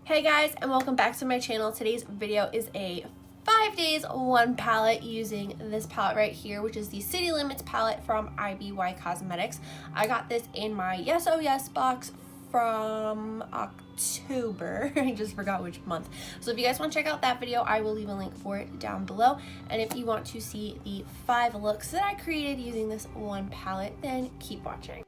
Hey guys, and welcome back to my channel. Today's video is a 5 days, 1 palette using this palette right here, which is the City Limits palette from IBY Cosmetics. I got this in my Yes Oh Yes box from October. I just forgot which month. So if you guys want to check out that video, I will leave a link for it down below. And if you want to see the 5 looks that I created using this one palette, then keep watching.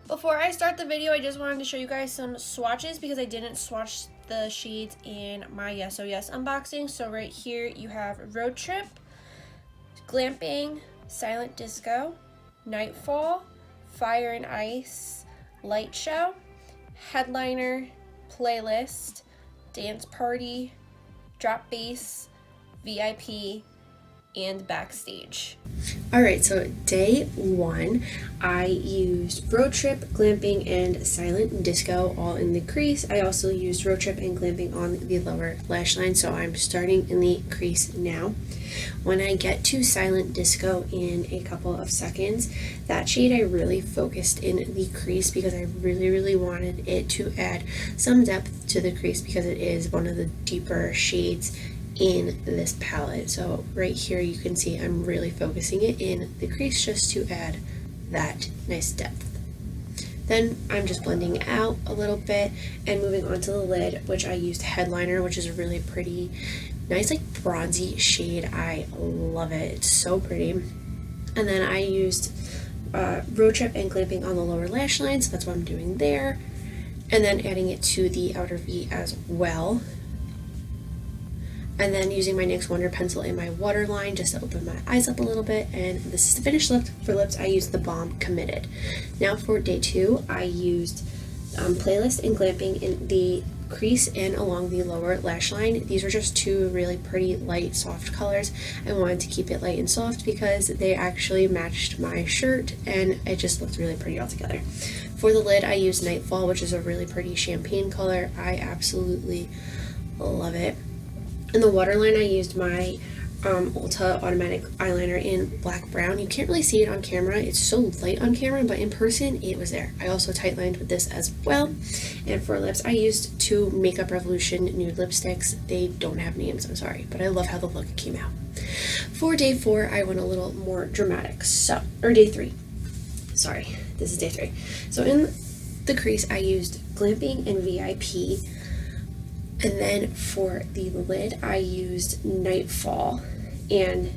Before I start the video, I just wanted to show you guys some swatches because I didn't swatch the shades in my Yes Oh Yes unboxing. So right here you have Road Trip, Glamping, Silent Disco, Nightfall, Fire and Ice, Light Show, Headliner, Playlist, Dance Party, Drop Bass, VIP, and Backstage. Alright, so day 1, I used Road Trip, Glamping, and Silent Disco all in the crease. I also used Road Trip and Glamping on the lower lash line, so I'm starting in the crease now. When I get to Silent Disco in a couple of seconds, that shade I really focused in the crease because I really wanted it to add some depth to the crease because it is one of the deeper shades in this palette. So right here you can see I'm really focusing it in the crease just to add that nice depth. Then I'm just blending it out a little bit and moving on to the lid, which I used Headliner, which is a really pretty, nice like bronzy shade. I love it. It's so pretty. And then I used Road Trip and Glamping on the lower lash line, so that's what I'm doing there. And then adding it to the outer V as well. And then using my NYX Wonder Pencil in my waterline just to open my eyes up a little bit. And this is the finished look. For lips, I used the Balm Committed. Now for day 2, I used Playlist and Glamping in the crease and along the lower lash line. These were just 2 really pretty light soft colors. I wanted to keep it light and soft because they actually matched my shirt and it just looked really pretty all together. For the lid, I used Nightfall, which is a really pretty champagne color. I absolutely love it. In the waterline, I used my Ulta Automatic Eyeliner in Black Brown. You can't really see it on camera. It's so light on camera, but in person, it was there. I also tightlined with this as well. And for lips, I used 2 Makeup Revolution nude lipsticks. They don't have names, I'm sorry, but I love how the look came out. For day 4, I went a little more dramatic. Or day 3. Sorry, this is day 3. So in the crease, I used Glamping and VIP. And then for the lid, I used Nightfall. And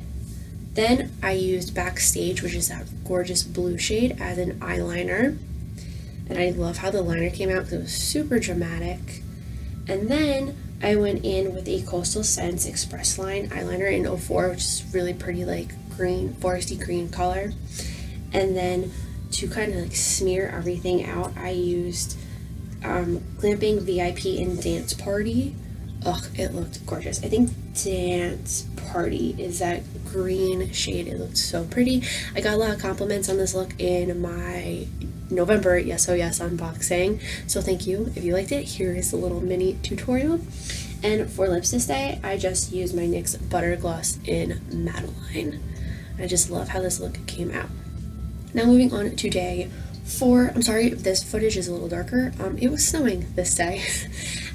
then I used Backstage, which is that gorgeous blue shade, as an eyeliner. And I love how the liner came out because it was super dramatic. And then I went in with a Coastal Scents Express Line eyeliner in 04, which is really pretty, like green, foresty green color. And then to kind of like smear everything out, I used Glamping, VIP, and Dance Party. Ugh, it looked gorgeous. I think Dance Party is that green shade. It looked so pretty. I got a lot of compliments on this look in my November Yes Oh Yes unboxing, so thank you if you liked it. Here is a little mini tutorial. And for lips this day, I just used my NYX Butter Gloss in Madeline. I just love how this look came out. Now moving on to day 4. I'm sorry if this footage is a little darker. It was snowing this day.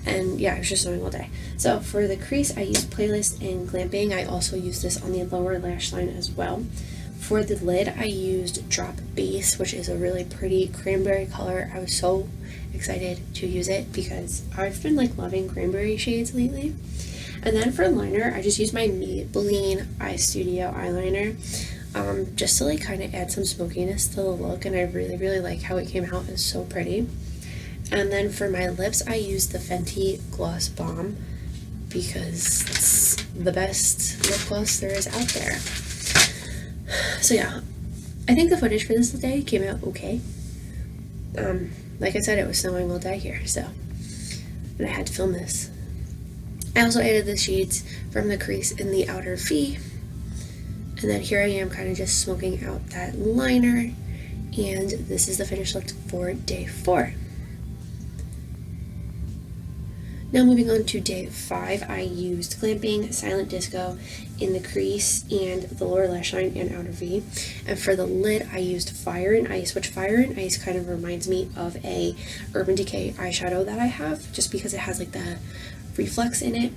And yeah, it was just snowing all day. So for the crease, I used Playlist and Glamping. I also used this on the lower lash line as well. For the lid, I used Drop Bass, which is a really pretty cranberry color. I was so excited to use it because I've been like loving cranberry shades lately. And then for liner, I just used my Maybelline Eye Studio eyeliner. Just to like kind of add some smokiness to the look, and I really like how it came out. It's so pretty. And then for my lips, I used the Fenty Gloss Bomb because it's the best lip gloss there is out there. So yeah, I think the footage for this day came out okay. Like I said, it was snowing all day here, so, and I had to film this. I also added the shades from the crease in the outer V. And then here I am kind of just smoking out that liner. And this is the finished look for day 4. Now moving on to day 5, I used Glamping Silent Disco in the crease and the lower lash line and outer V. And for the lid, I used Fire and Ice, which Fire and Ice kind of reminds me of a Urban Decay eyeshadow that I have, just because it has like the reflex in it.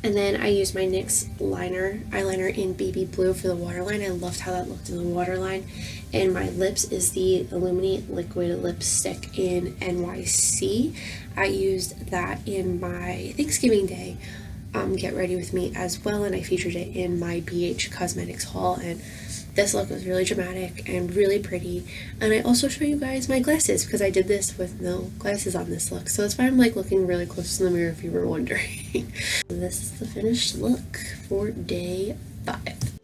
And then I used my NYX eyeliner in Baby Blue for the waterline. I loved how that looked in the waterline. And my lips is the Illuminate Liquid Lipstick in NYC. I used that in my Thanksgiving Day Get Ready With Me as well, and I featured it in my BH Cosmetics haul. And this look was really dramatic and really pretty. And I also show you guys my glasses because I did this with no glasses on this look. So that's why I'm like looking really close in the mirror if you were wondering. This is the finished look for day 5.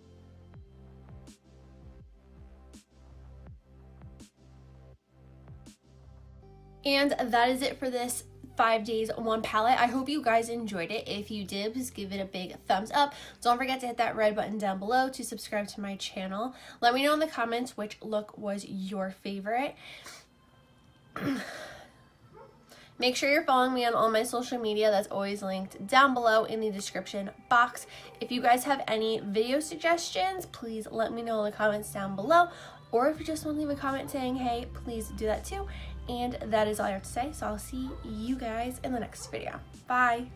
And that is it for this 5 days, 1 palette. I hope you guys enjoyed it. If you did, please give it a big thumbs up. Don't forget to hit that red button down below to subscribe to my channel. Let me know in the comments which look was your favorite. Make sure you're following me on all my social media. That's always linked down below in the description box. If you guys have any video suggestions, please let me know in the comments down below. Or if you just want to leave a comment saying hey, please do that too. And that is all I have to say. So I'll see you guys in the next video. Bye.